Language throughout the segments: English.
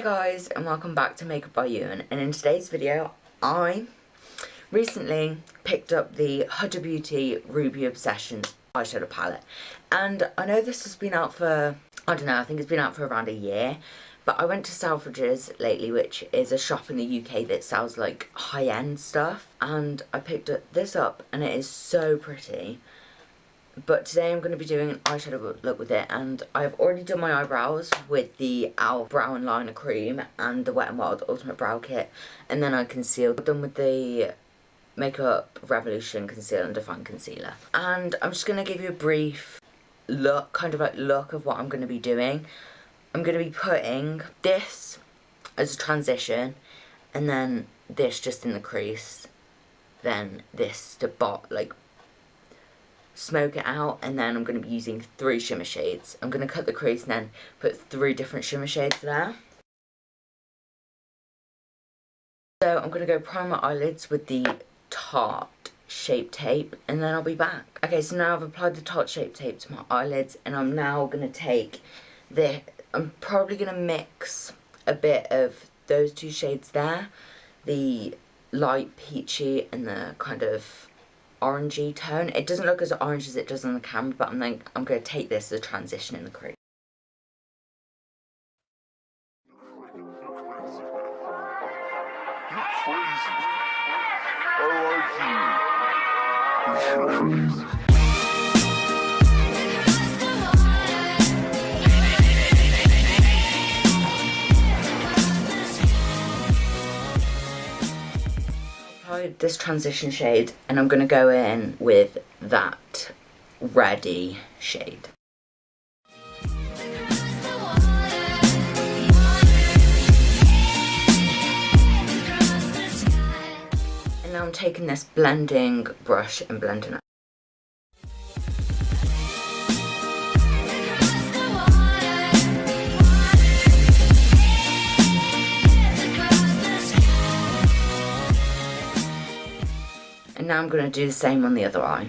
Hey guys, and welcome back to Makeup by Ewan. And in today's video, I recently picked up the Huda Beauty Ruby Obsession eyeshadow palette. And I know this has been out for, I don't know, I think it's been out for around a year. But I went to Selfridges lately, which is a shop in the UK that sells like high-end stuff. And I picked this up and it is so pretty. But today I'm going to be doing an eyeshadow look with it, and I've already done my eyebrows with the e.l.f. Brow and Liner Cream and the Wet n Wild Ultimate Brow Kit, and then I concealed. I've done with the Makeup Revolution Conceal and Define Concealer. And I'm just going to give you a brief look, kind of like look of what I'm going to be doing. I'm going to be putting this as a transition, and then this just in the crease, then this to smoke it out, and then I'm going to be using 3 shimmer shades. I'm going to cut the crease and then put 3 different shimmer shades there. So I'm going to go prime my eyelids with the Tarte Shape Tape, and then I'll be back. Okay, so now I've applied the Tarte Shape Tape to my eyelids, and I'm now going to take this. I'm probably going to mix a bit of those 2 shades there, the light peachy and the kind of orangey tone. It doesn't look as orange as it does on the camera, but I'm going to take this as a transition in the crease. This transition shade, and I'm going to go in with that reddy shade. And now I'm taking this blending brush and blending it. And now I'm going to do the same on the other eye.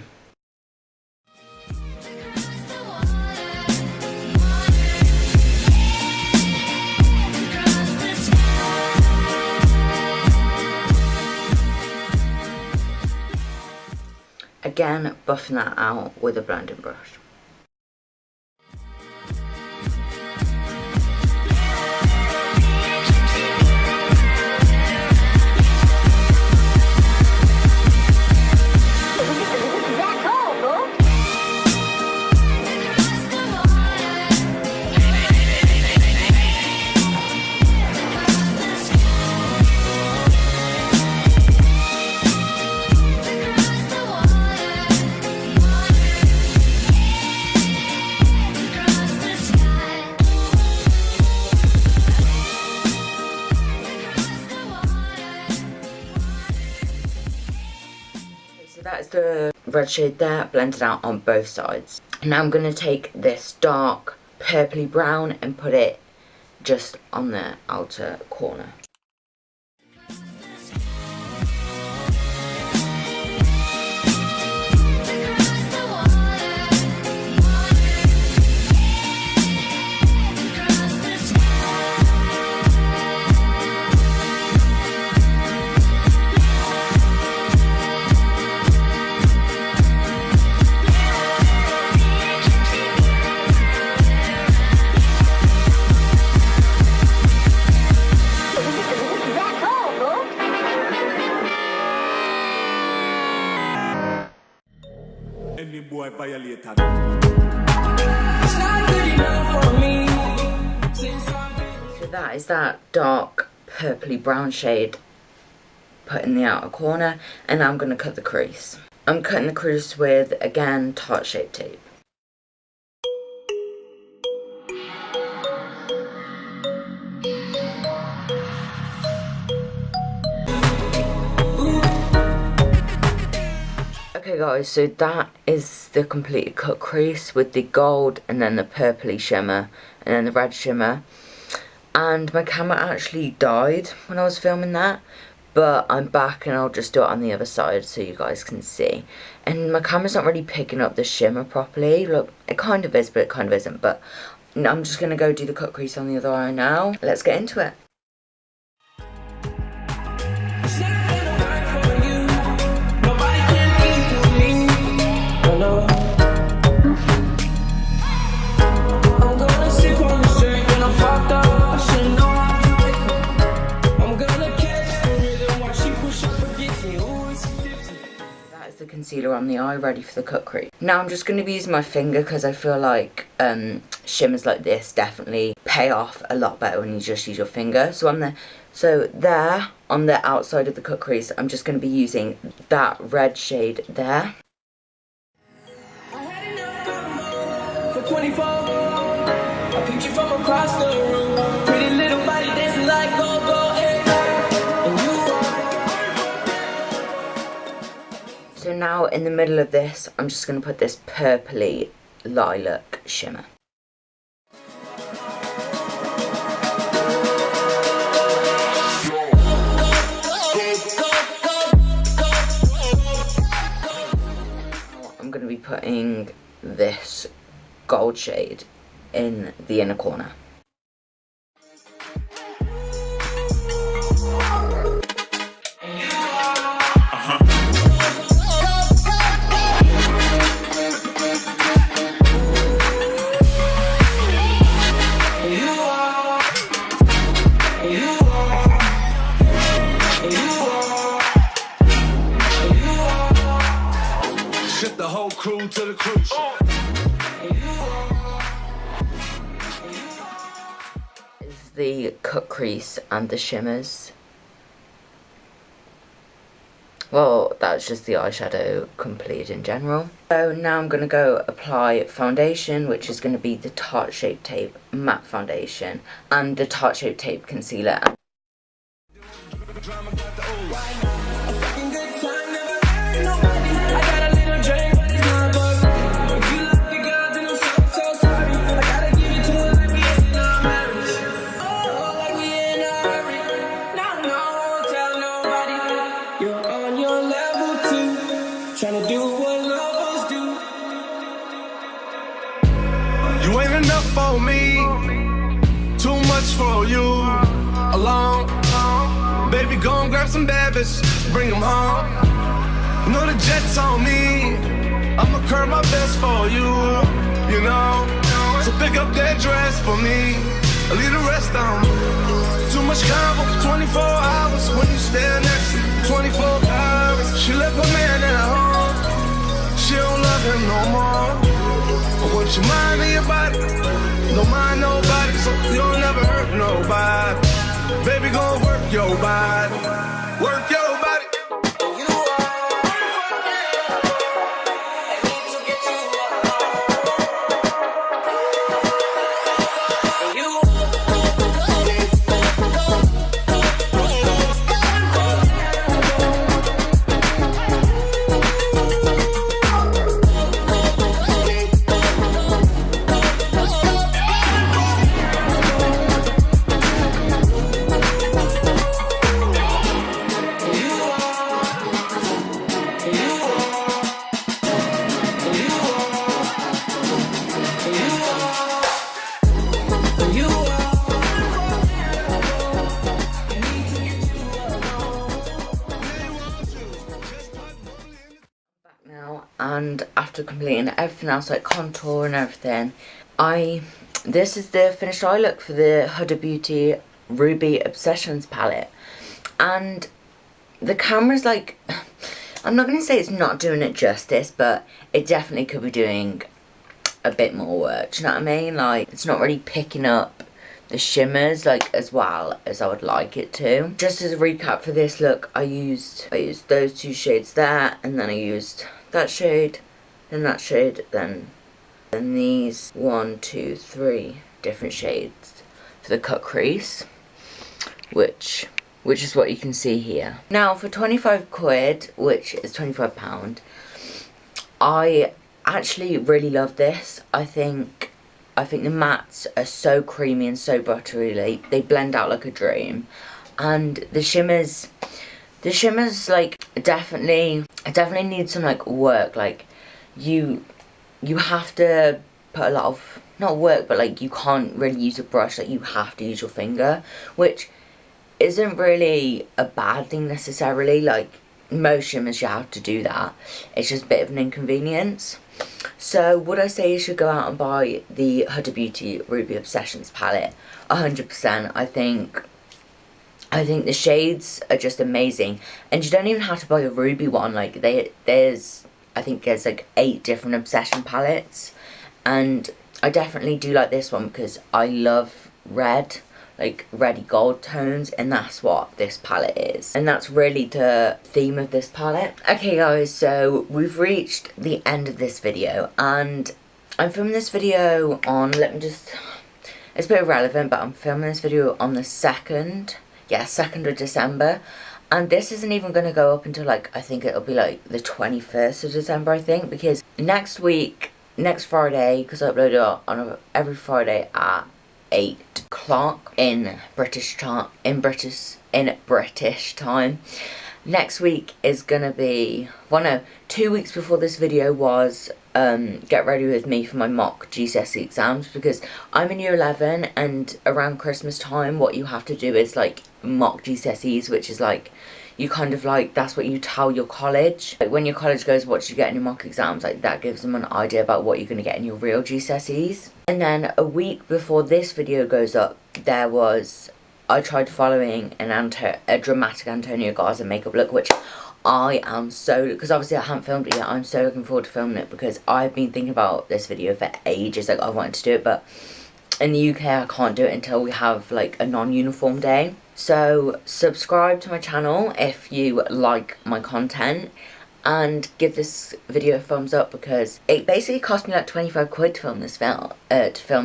Again, buffing that out with a blending brush. That is the red shade there, blended out on both sides. And now I'm going to take this dark purpley brown and put it just on the outer corner. Boy violated. So that is that dark purpley brown shade put in the outer corner, and now I'm going to cut the crease. I'm cutting the crease with, again, Tarte Shape Tape. Okay guys, so that is the completely cut crease with the gold and then the purpley shimmer and then the red shimmer. And my camera actually died when I was filming that, but I'm back and I'll just do it on the other side so you guys can see. And my camera's not really picking up the shimmer properly. Look, it kind of is, but it kind of isn't. But I'm just going to go do the cut crease on the other eye now. Let's get into it. That is the concealer on the eye, ready for the cut crease. Now I'm just going to be using my finger because I feel like shimmers like this definitely pay off a lot better when you just use your finger. So there on the outside of the cut crease, I'm just going to be using that red shade there. I had enough for 24. I picked you from across the room. Pretty little body dancing like go go, eh. And you. So now in the middle of this, I'm just going to put this purpley lilac shimmer. I'm going to be putting this gold shade in the inner corner. Ship the whole crew to the cruise ship. Is the cut crease and the shimmers. Well, that's just the eyeshadow completed in general. So now I'm going to go apply foundation, which is going to be the Tarte Shape Tape matte foundation and the Tarte Shape Tape concealer. Trying to do what lovers do. You ain't enough for me, too much for you alone. Baby, go and grab some babies, bring them home. You know the jet's on me, I'ma curb my best for you, you know. So pick up that dress for me, I'll leave the rest on. Too much combo, 24 hours when you stand next to me, 24 hours. She left her man at home, she don't love him no more. But once you mind me about it, don't mind nobody, so you'll never hurt nobody. Baby, go work your body, work your body. And after completing everything else like contour and everything, this is the finished eye look for the Huda Beauty Ruby Obsessions palette. And the camera's like, I'm not going to say it's not doing it justice, but it definitely could be doing a bit more work, do you know what I mean? Like, it's not really picking up the shimmers like as well as I would like it to. Just as a recap for this look, I used those two shades there, and then I used that shade, then that shade, then these 1, 2, 3 different shades for the cut crease, which is what you can see here. Now for 25 quid, which is £25, I actually really love this. I think the mattes are so creamy and so buttery, they blend out like a dream. And the shimmers like definitely need some like work. Like you have to put a lot of, not work, but like you can't really use a brush, like you have to use your finger, which isn't really a bad thing necessarily. Like most shimmers you have to do that, it's just a bit of an inconvenience. So would I say you should go out and buy the Huda Beauty Ruby Obsessions palette? 100%. I think I think the shades are just amazing, and you don't even have to buy a ruby one. Like I think there's like 8 different Obsession palettes, and I definitely do like this one because I love red, like reddy gold tones, and that's what this palette is, and that's really the theme of this palette. Okay guys, so we've reached the end of this video, and I'm filming this video on, it's a bit irrelevant, but I'm filming this video on the 2nd of December, and this isn't even going to go up until like, I think it'll be like the 21st of December, I think, because next Friday, because I upload it on every Friday at 8 o'clock in British time. Next week is gonna be, well no, 2 weeks before this video was get ready with me for my mock GCSE exams, because I'm in year 11, and around Christmas time what you have to do is like mock GCSEs, which is like, you kind of like, that's what you tell your college. Like when your college goes, what did you get in your mock exams, like that gives them an idea about what you're going to get in your real GCSEs. And then a week before this video goes up, I tried following a dramatic Antonio Garza makeup look, which I am so, because obviously I haven't filmed it yet, I'm so looking forward to filming it, because I've been thinking about this video for ages. Like I wanted to do it, but in the UK I can't do it until we have like a non-uniform day. So subscribe to my channel if you like my content, and give this video a thumbs up, because it basically cost me like 25 quid to film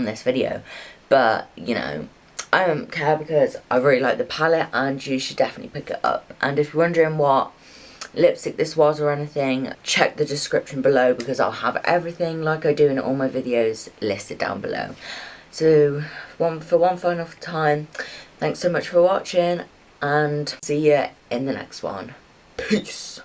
this video, but you know, I don't care because I really like the palette, and you should definitely pick it up. And if you're wondering what lipstick this was or anything, check the description below, because I'll have everything like I do in all my videos listed down below. So for one final time, thanks so much for watching, and see you in the next one. Peace.